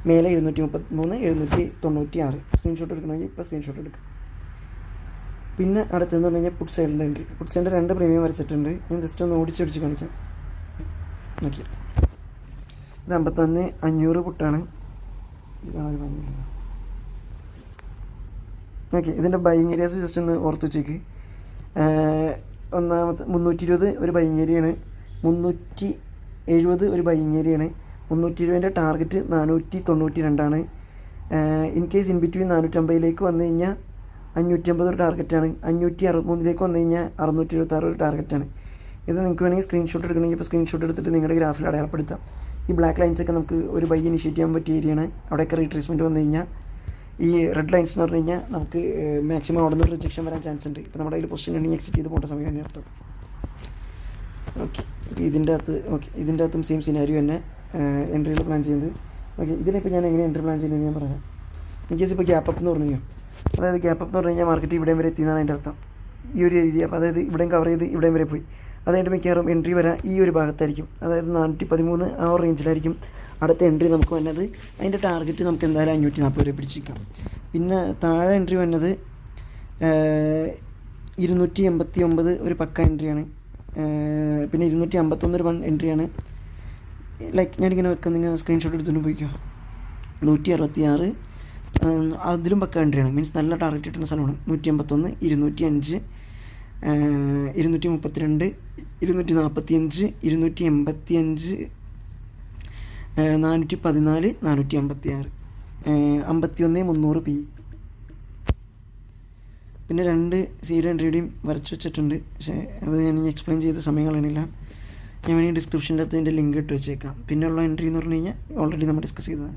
[SPEAKER 1] മേലെ 733, 796. സ്ക്രീൻഷോട്ട് എടുക്കണമെങ്കിൽ ഇപ്പോൾ സ്ക്രീൻഷോട്ട് എടുക്കാം. പിന്നെ അടുത്തെന്ന് പറഞ്ഞു കഴിഞ്ഞാൽ പുട്ട് സൈഡിൻ്റെ എൻട്രി. പുട്ട് സൈഡിൻ്റെ 2 പ്രീമിയം വരച്ചിട്ടുണ്ട്. ഞാൻ ജസ്റ്റ് ഒന്ന് ഓടിച്ചൊടിച്ച് കാണിക്കാം. ഓക്കെ, ഇത് 51,500 പുട്ടാണ്. ഇത് കാണാൻ ഭംഗിയില്ല. ഓക്കെ, ഇതിൻ്റെ ബൈങ് ഏരിയാസ് ജസ്റ്റ് ഒന്ന് ഓർത്ത് വെച്ചേക്ക്. ഒന്നാമത്തെ 320 ഒരു ബൈങ് ഏരിയയാണ്, 370 ഒരു ബൈങ് ഏരിയയാണ്. 320ൻ്റെ target 492 in case in between 450 വന്നു കഴിഞ്ഞാൽ 550 ഒരു ടാർഗറ്റാണ്. 563 വന്നു കഴിഞ്ഞാൽ 676 ഒരു ടാർഗറ്റാണ്. ഇത് നിങ്ങൾക്ക് വേണമെങ്കിൽ സ്ക്രീൻഷോട്ട് എടുക്കണമെങ്കിൽ ഇപ്പോൾ സ്ക്രീൻഷോട്ട് എടുത്തിട്ട് നിങ്ങളുടെ ഗ്രാഫിൽ അടയാളപ്പെടുത്താം. ഈ ബ്ലാക്ക് ലൈൻസൊക്കെ നമുക്ക് ഒരു ബൈ ഇനിഷ്യേറ്റ് ചെയ്യാൻ പറ്റിയ ഏരിയയാണ്. അവിടെയൊക്കെ റീട്രേസ്മെൻറ്റ് വന്നു കഴിഞ്ഞാൽ ഈ റെഡ് ലൈൻസ് എന്ന് പറഞ്ഞു കഴിഞ്ഞാൽ നമുക്ക് മാക്സിമം അവിടെ നിന്ന് റിജക്ഷൻ വരാൻ ചാൻസ് ഉണ്ട്. ഇപ്പോൾ നമ്മുടെ കയ്യിൽ പൊസിഷൻ ഉണ്ടെങ്കിൽ എക്സിറ്റ് ചെയ്ത് പോകേണ്ട സമയം നേരത്തെ. ഓക്കെ, ഇപ്പോൾ ഇതിൻ്റെ അകത്തും സെയിം സിനാരിയോ തന്നെ എൻട്രികൾ പ്ലാൻ ചെയ്യുന്നത്. ഓക്കെ, ഇതിലിപ്പോൾ ഞാൻ എങ്ങനെ എൻട്രി പ്ലാൻ ചെയ്യുന്നത് ഞാൻ പറയാം. ഇൻ കേസ് ഇപ്പോൾ ഗ്യാപ്പ് അപ്പ് എന്ന് പറഞ്ഞു കഴിഞ്ഞാൽ, അതായത് ഗ്യാപ്പ് അപ്പ് എന്ന് പറഞ്ഞു കഴിഞ്ഞാൽ മാർക്കറ്റ് ഇവിടെയും വരെ എത്തിയെന്നാണ് അതിൻ്റെ അർത്ഥം. ഈ ഒരു ഏരിയ, അതായത് ഇവിടെയും കവർ ചെയ്ത് ഇവിടെയും വരെ പോയി. അതായത് മിക്കവാറും എൻട്രി വരാൻ ഈ ഒരു ഭാഗത്തായിരിക്കും. അതായത് 413 ആ ഒരു റേഞ്ചിലായിരിക്കും അടുത്ത എൻട്രി നമുക്ക് വന്നത്. അതിൻ്റെ ടാർഗറ്റ് നമുക്ക് എന്തായാലും 540 വരെ പിടിച്ചിരിക്കാം. പിന്നെ താഴെ എൻട്രി വന്നത് 289 ഒരു പക്ക എൻട്രിയാണ്. പിന്നെ 251 ഒരു എൻട്രിയാണ്. ലൈക്ക് ഞാനിങ്ങനെ വെക്കാം, നിങ്ങൾ സ്ക്രീൻഷോട്ട് എടുത്തുകൊണ്ട് പോയിക്കോ. 166 അതിലും പക്ക എൻട്രിയാണ്. മീൻസ് നല്ല ടാർഗറ്റ് കിട്ടുന്ന സ്ഥലമാണ്. 181, 205, 232, 245, 285, 414, 456, 51,300 പി. പിന്നെ 2 സീഡ് എൻട്രിയുടെയും വരച്ച് വെച്ചിട്ടുണ്ട്. പക്ഷേ അത് ഞാൻ എക്സ്പ്ലെയിൻ ചെയ്ത സമയം കളയണില്ല. ഞാൻ വേണമെങ്കിൽ ഡിസ്ക്രിപ്ഷൻ്റെ അകത്ത് ഇതിൻ്റെ ലിങ്ക് ഇട്ട് വെച്ചേക്കാം. പിന്നെയുള്ള എൻട്രി എന്ന് പറഞ്ഞു കഴിഞ്ഞാൽ ഓൾറെഡി നമ്മൾ ഡിസ്കസ് ചെയ്തതാണ്.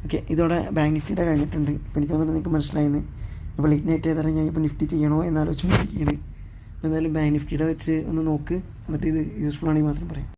[SPEAKER 1] ഓക്കെ, ഇതോടെ ബാങ്ക് നിഫ്റ്റിയുടെ കഴിഞ്ഞിട്ടുണ്ട്. ഇപ്പോൾ എനിക്ക് തോന്നുന്നത് നിങ്ങൾക്ക് മനസ്സിലായെന്ന്. അപ്പോൾ ലേറ്റ് നൈറ്റ് ഏതായാലും ഞാൻ ഇപ്പോൾ നിഫ്റ്റി ചെയ്യണോ എന്നാലോചിച്ചുകൊണ്ടിരിക്കുകയാണ്. എന്തായാലും ബാങ്ക് നിഫ്റ്റിയുടെ വെച്ച് ഒന്ന് നോക്ക്, എന്നിട്ട് ഇത് യൂസ്ഫുൾ ആണെങ്കിൽ മാത്രം പറയാം.